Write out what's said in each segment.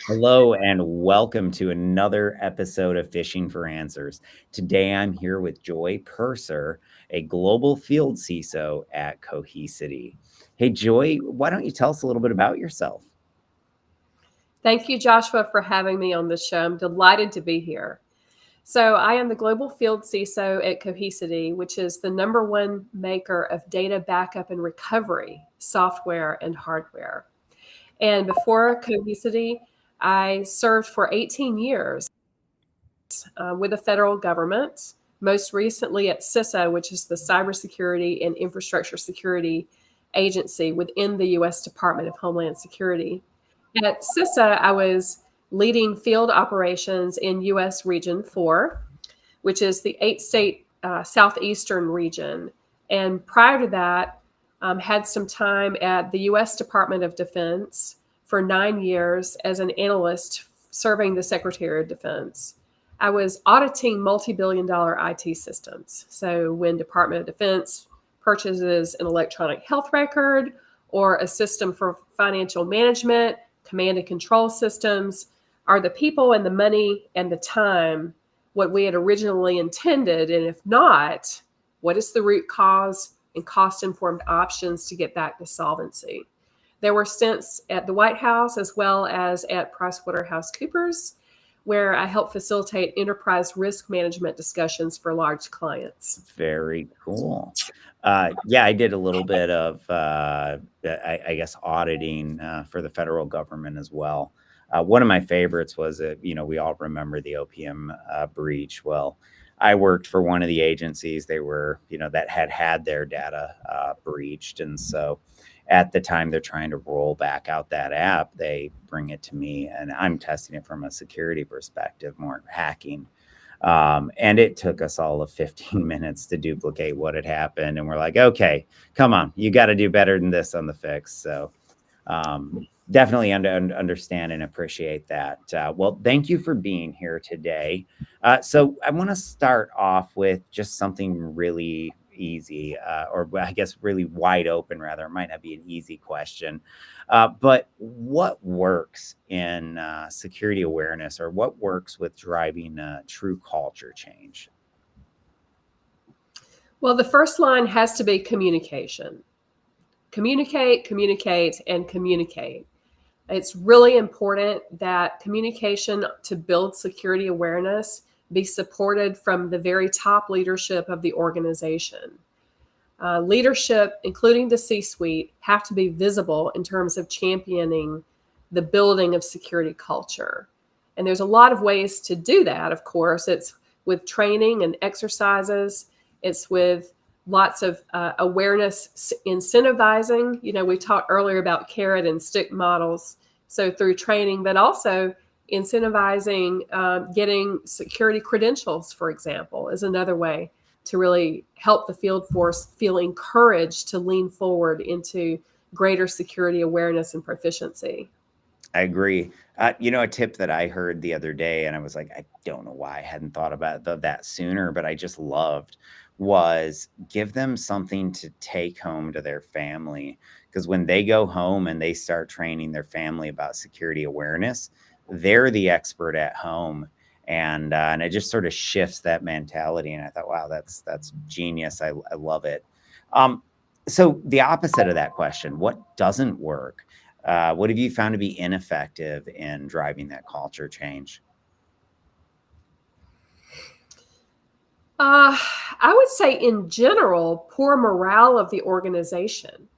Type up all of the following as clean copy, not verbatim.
Hello and welcome to another episode of Phishing for Answers. Today I'm here with Joye Purser, a global field CISO at Cohesity. Hey Joy, why don't you tell us a little bit about yourself? Thank you, Joshua, for having me on the show. I'm delighted to be here. So, I am the Global Field CISO at Cohesity, which is the number one maker of data backup and recovery software and hardware. And before Cohesity, I served for 18 years with the federal government, most recently at CISO, which is the Cybersecurity and Infrastructure Security Agency within the U.S. Department of Homeland Security. At CISA, I was leading field operations in U.S. Region 4, which is the 8-state southeastern region. And prior to that, had some time at the U.S. Department of Defense for 9 years as an analyst serving the Secretary of Defense. I was auditing multi-billion-dollar IT systems. So when Department of Defense purchases an electronic health record or a system for financial management, command and control systems, are the people and the money and the time what we had originally intended? And if not, what is the root cause and cost-informed options to get back to solvency? There were stints at the White House as well as at PricewaterhouseCoopers, where I helped facilitate enterprise risk management discussions for large clients. Very cool. Yeah, I did a little bit of, I guess, auditing for the federal government as well. One of my favorites was, we all remember the opium breach. Well, I worked for one of the agencies. They were, that had their data breached. And so at the time they're trying to roll back out that app, they bring it to me and I'm testing it from a security perspective, more hacking. And it took us all of 15 minutes to duplicate what had happened. And we're like, okay, come on, you got to do better than this on the fix. So definitely understand and appreciate that. Well, thank you for being here today. So I want to start off with just something really easy, or I guess really wide open, rather. It might not be an easy question. But what works in security awareness, or what works with driving true culture change? Well, the first line has to be communication. Communicate, communicate, and communicate. It's really important that communication to build security awareness be supported from the very top leadership of the organization. Leadership, including the C-suite, have to be visible in terms of championing the building of security culture. And there's a lot of ways to do that, of course. It's with training and exercises. It's with lots of awareness incentivizing. We talked earlier about carrot and stick models. So through training, but also incentivizing getting security credentials, for example, is another way to really help the field force feel encouraged to lean forward into greater security awareness and proficiency. I agree. A tip that I heard the other day, and I was like, I don't know why I hadn't thought about that sooner, but I just loved, was give them something to take home to their family. Because when they go home and they start training their family about security awareness, they're the expert at home. And it just sort of shifts that mentality. And I thought, wow, that's genius. I love it. So the opposite of that question, what doesn't work? What have you found to be ineffective in driving that culture change? I would say in general, poor morale of the organization,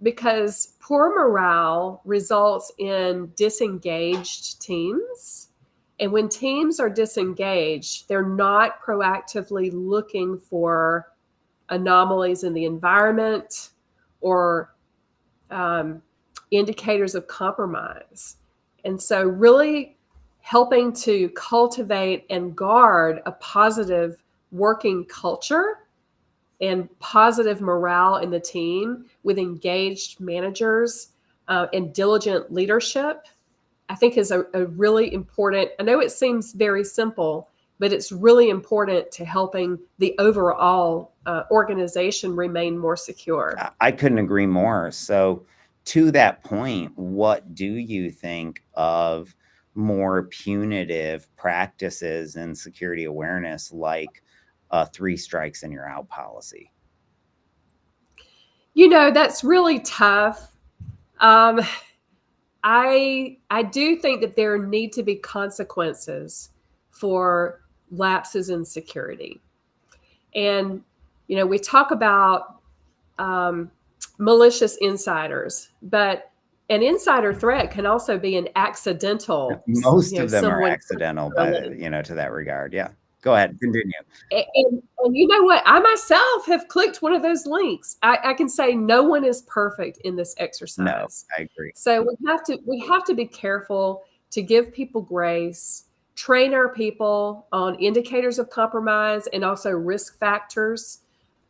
because poor morale results in disengaged teams. And when teams are disengaged, they're not proactively looking for anomalies in the environment or indicators of compromise. And so really helping to cultivate and guard a positive working culture and positive morale in the team with engaged managers and diligent leadership, I think is a really important. I know it seems very simple, but it's really important to helping the overall organization remain more secure. I couldn't agree more. So to that point, what do you think of more punitive practices in security awareness, like a 3 strikes and you're out policy? That's really tough. Um, I do think that there need to be consequences for lapses in security. And, we talk about um, malicious insiders, but an insider threat can also be an accidental, Most of them are someone accidental, by to that regard. Yeah. Go ahead, continue. and you know what? I myself have clicked one of those links. I can say no one is perfect in this No, exercise. I agree. So we have to be careful to give people grace, train our people on indicators of compromise and also risk factors.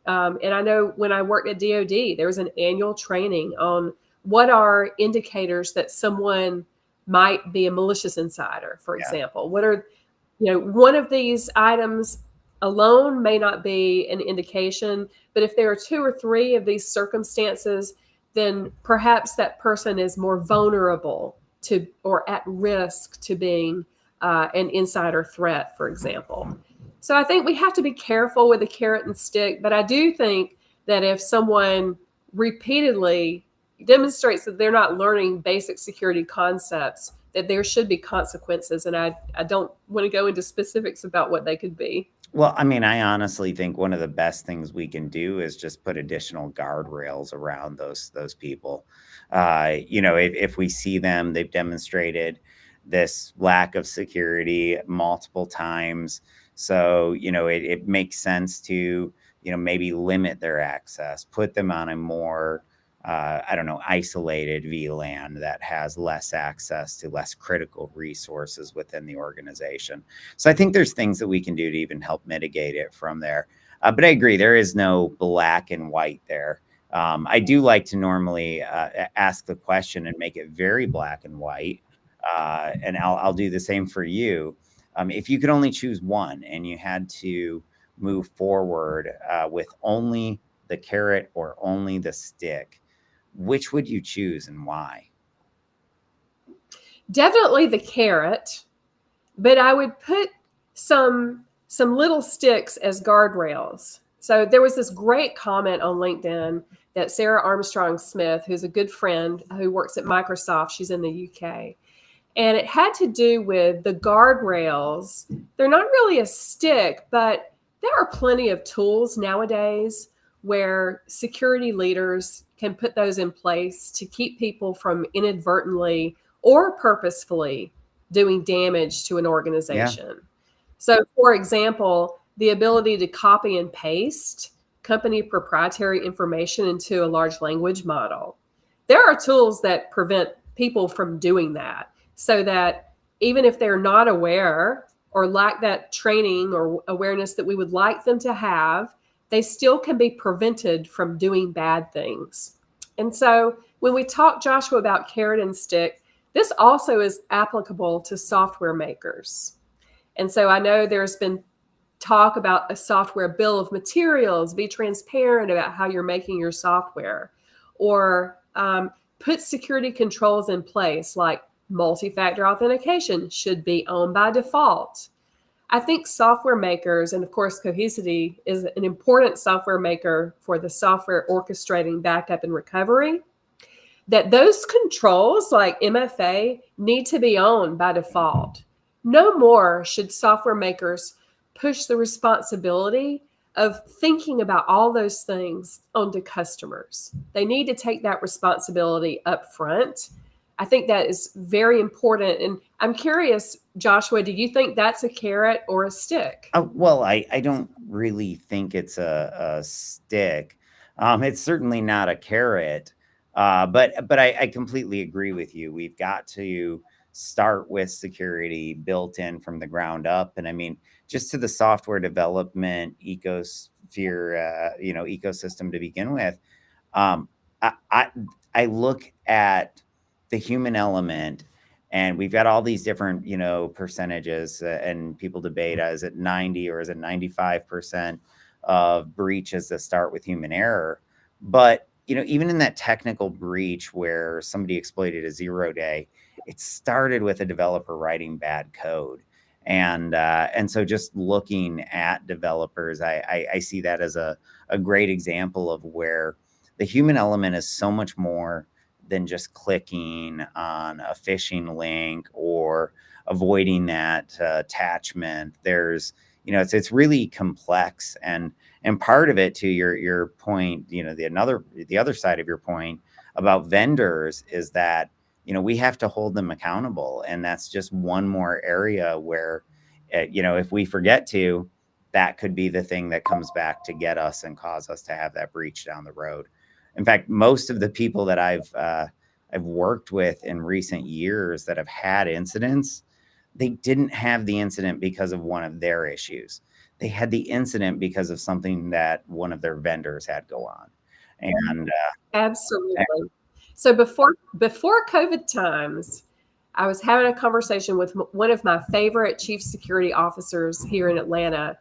And I know when I worked at DoD, there was an annual training on what are indicators that someone might be a malicious insider, for Yeah. example. What are one of these items alone may not be an indication, but if there are two or three of these circumstances, then perhaps that person is more vulnerable to or at risk to being an insider threat, for example. So I think we have to be careful with the carrot and stick, but I do think that if someone repeatedly demonstrates that they're not learning basic security concepts, that there should be consequences. And I don't want to go into specifics about what they could be. Well, I mean, I honestly think one of the best things we can do is just put additional guardrails around those people. If we see them, they've demonstrated this lack of security multiple times. So, it makes sense to, maybe limit their access, put them on a more, I don't know, isolated VLAN that has less access to less critical resources within the organization. So I think there's things that we can do to even help mitigate it from there. But I agree, there is no black and white there. I do like to normally ask the question and make it very black and white. And I'll do the same for you. If you could only choose one and you had to move forward with only the carrot or only the stick, which would you choose and why? Definitely the carrot, but I would put some little sticks as guardrails. So there was this great comment on LinkedIn that Sarah Armstrong Smith, who's a good friend who works at Microsoft, she's in the UK, and it had to do with the guardrails. They're not really a stick, but there are plenty of tools nowadays where security leaders can put those in place to keep people from inadvertently or purposefully doing damage to an Yeah. organization. So, for example, the ability to copy and paste company proprietary information into a large language model. There are tools that prevent people from doing that so that even if they're not aware or lack that training or awareness that we would like them to have, they still can be prevented from doing bad things. And so when we talk, Joshua, about carrot and stick, this also is applicable to software makers. And so I know there's been talk about a software bill of materials, be transparent about how you're making your software, or put security controls in place like multi-factor authentication should be on by default. I think software makers, and of course, Cohesity is an important software maker for the software orchestrating backup and recovery, that those controls like MFA need to be on by default. No more should software makers push the responsibility of thinking about all those things onto customers. They need to take that responsibility up front. I think that is very important. And I'm curious, Joshua, do you think that's a carrot or a stick? Well, I don't really think it's a stick. It's certainly not a carrot. But I completely agree with you. We've got to start with security built in from the ground up. And I mean, just to the software development ecosystem to begin with. Um, I, I I look at the human element, and we've got all these different, percentages, and people debate, is it 90 or is it 95% of breaches that start with human error? But, even in that technical breach where somebody exploited a 0 day, it started with a developer writing bad code. And so just looking at developers, I see that as a great example of where the human element is so much more than just clicking on a phishing link or avoiding that attachment. There's, it's really complex, and part of it, to your point, the other side of your point about vendors is that, we have to hold them accountable, and that's just one more area where, if we forget to, that could be the thing that comes back to get us and cause us to have that breach down the road. In fact, most of the people that I've worked with in recent years that have had incidents, they didn't have the incident because of one of their issues. They had the incident because of something that one of their vendors had go on. And Absolutely. So before COVID times, I was having a conversation with one of my favorite chief security officers here in Atlanta,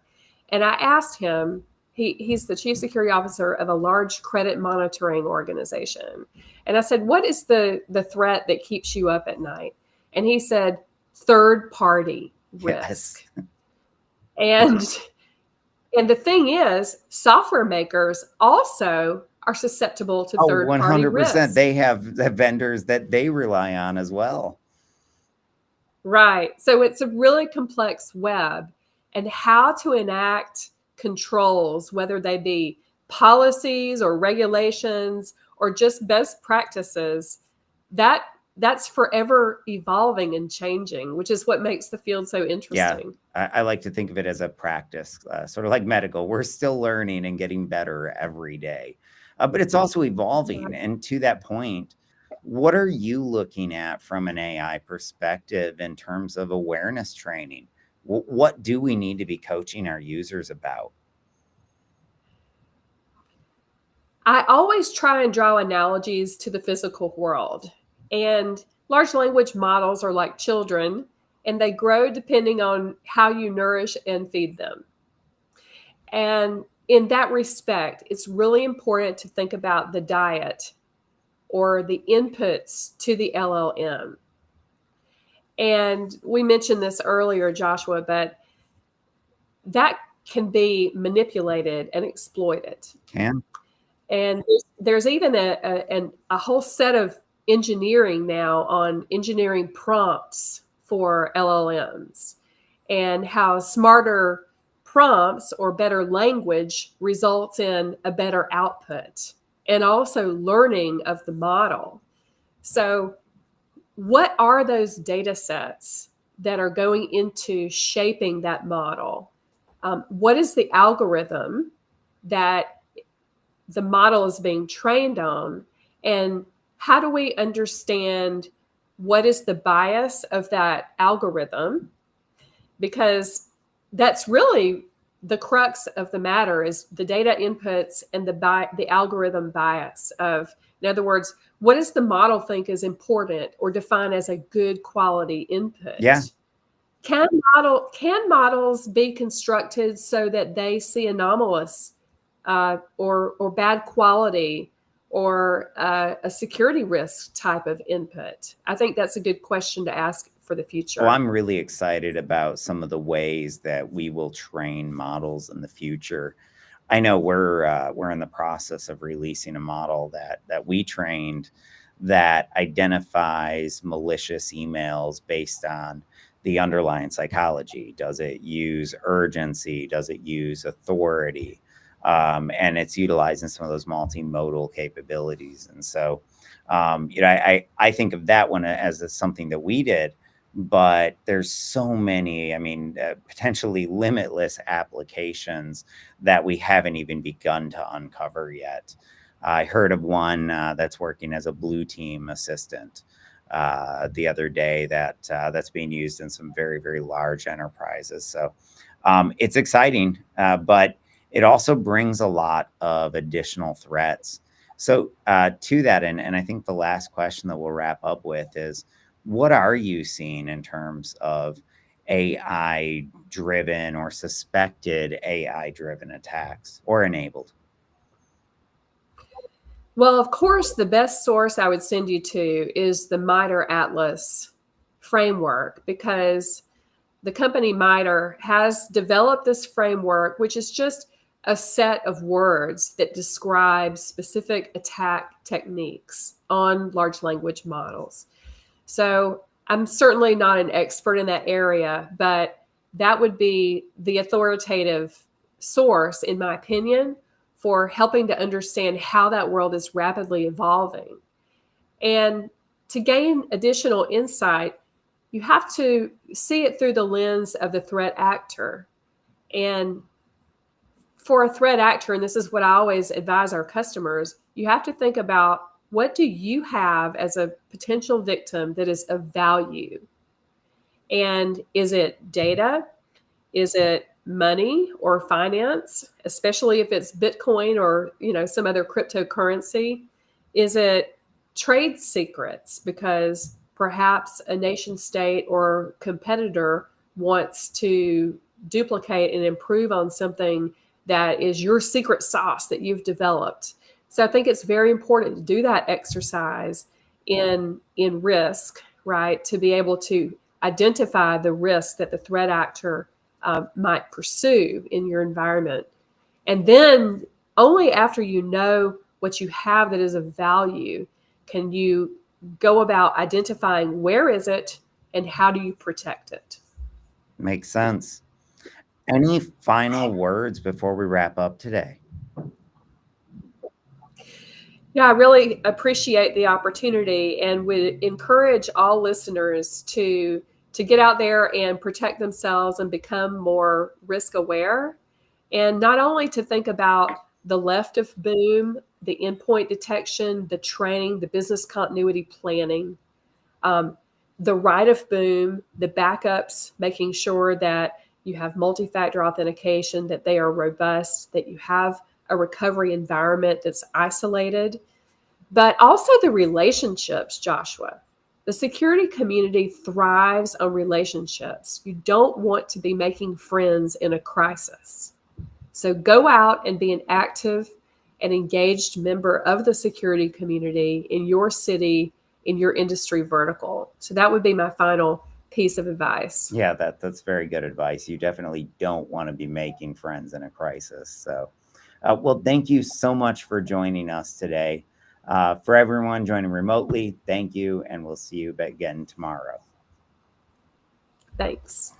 and I asked him. He's the chief security officer of a large credit monitoring organization, and I said, "What is the threat that keeps you up at night?" And he said, "Third party risk." yes. And the thing is, software makers also are susceptible to Oh, third party 100%. risk. They have the vendors that they rely on as well. Right. So it's a really complex web, and how to enact controls, whether they be policies or regulations or just best practices, that that's forever evolving and changing, which is what makes the field so Yeah. interesting. I like to think of it as a practice, sort of like medical. We're still learning and getting better every day, but it's also evolving. And to that point, what are you looking at from an AI perspective in terms of awareness training? What do we need to be coaching our users about? I always try and draw analogies to the physical world. And large language models are like children, and they grow depending on how you nourish and feed them. And in that respect, it's really important to think about the diet or the inputs to the LLM. And we mentioned this earlier, Joshua, but that can be manipulated and exploited. Can And there's even a whole set of engineering now on engineering prompts for LLMs and how smarter prompts or better language results in a better output and also learning of the model. So, what are those data sets that are going into shaping that model? What is the algorithm that the model is being trained on, and how do we understand what is the bias of that algorithm, because that's really the crux of the matter is the data inputs and the algorithm bias of, in other words, what does the model think is important or define as a good quality yeah. input? Can models be constructed so that they see anomalous or bad quality or a security risk type of input? I think that's a good question to ask for the Well, future. I'm really excited about some of the ways that we will train models in the future. I know we're in the process of releasing a model that we trained that identifies malicious emails based on the underlying psychology. Does it use urgency? Does it use authority? And it's utilizing some of those multimodal capabilities. And so, I think of that one as something that we did, but there's so many, I mean, potentially limitless applications that we haven't even begun to uncover yet. I heard of one that's working as a blue team assistant the other day that's being used in some very, very large enterprises. So it's exciting, but it also brings a lot of additional threats. So to that, and I think the last question that we'll wrap up with is, what are you seeing in terms of AI driven or suspected AI driven attacks or enabled? Well, of course, the best source I would send you to is the MITRE Atlas framework, because the company MITRE has developed this framework, which is just a set of words that describe specific attack techniques on large language models. So I'm certainly not an expert in that area, but that would be the authoritative source, in my opinion, for helping to understand how that world is rapidly evolving. And to gain additional insight, you have to see it through the lens of the threat actor. And for a threat actor, and this is what I always advise our customers, you have to think about, what do you have as a potential victim that is of value? And is it data? Is it money or finance, especially if it's Bitcoin or, some other cryptocurrency? Is it trade secrets, because perhaps a nation state or competitor wants to duplicate and improve on something that is your secret sauce that you've developed? So I think it's very important to do that exercise in risk, right? To be able to identify the risk that the threat actor might pursue in your environment. And then only after you know what you have that is of value can you go about identifying where is it and how do you protect it. Makes sense. Any final words before we wrap up today? Yeah, I really appreciate the opportunity and would encourage all listeners to get out there and protect themselves and become more risk aware. And not only to think about the left of boom, the endpoint detection, the training, the business continuity planning, the right of boom, the backups, making sure that you have multi-factor authentication, that they are robust, that you have a recovery environment that's isolated, but also the relationships, Joshua. The security community thrives on relationships. You don't want to be making friends in a crisis. So go out and be an active and engaged member of the security community in your city, in your industry vertical. So that would be my final piece of advice. Yeah, that's very good advice. You definitely don't want to be making friends in a crisis. So, well, thank you so much for joining us today. For everyone joining remotely, thank you, and we'll see you again tomorrow. Thanks.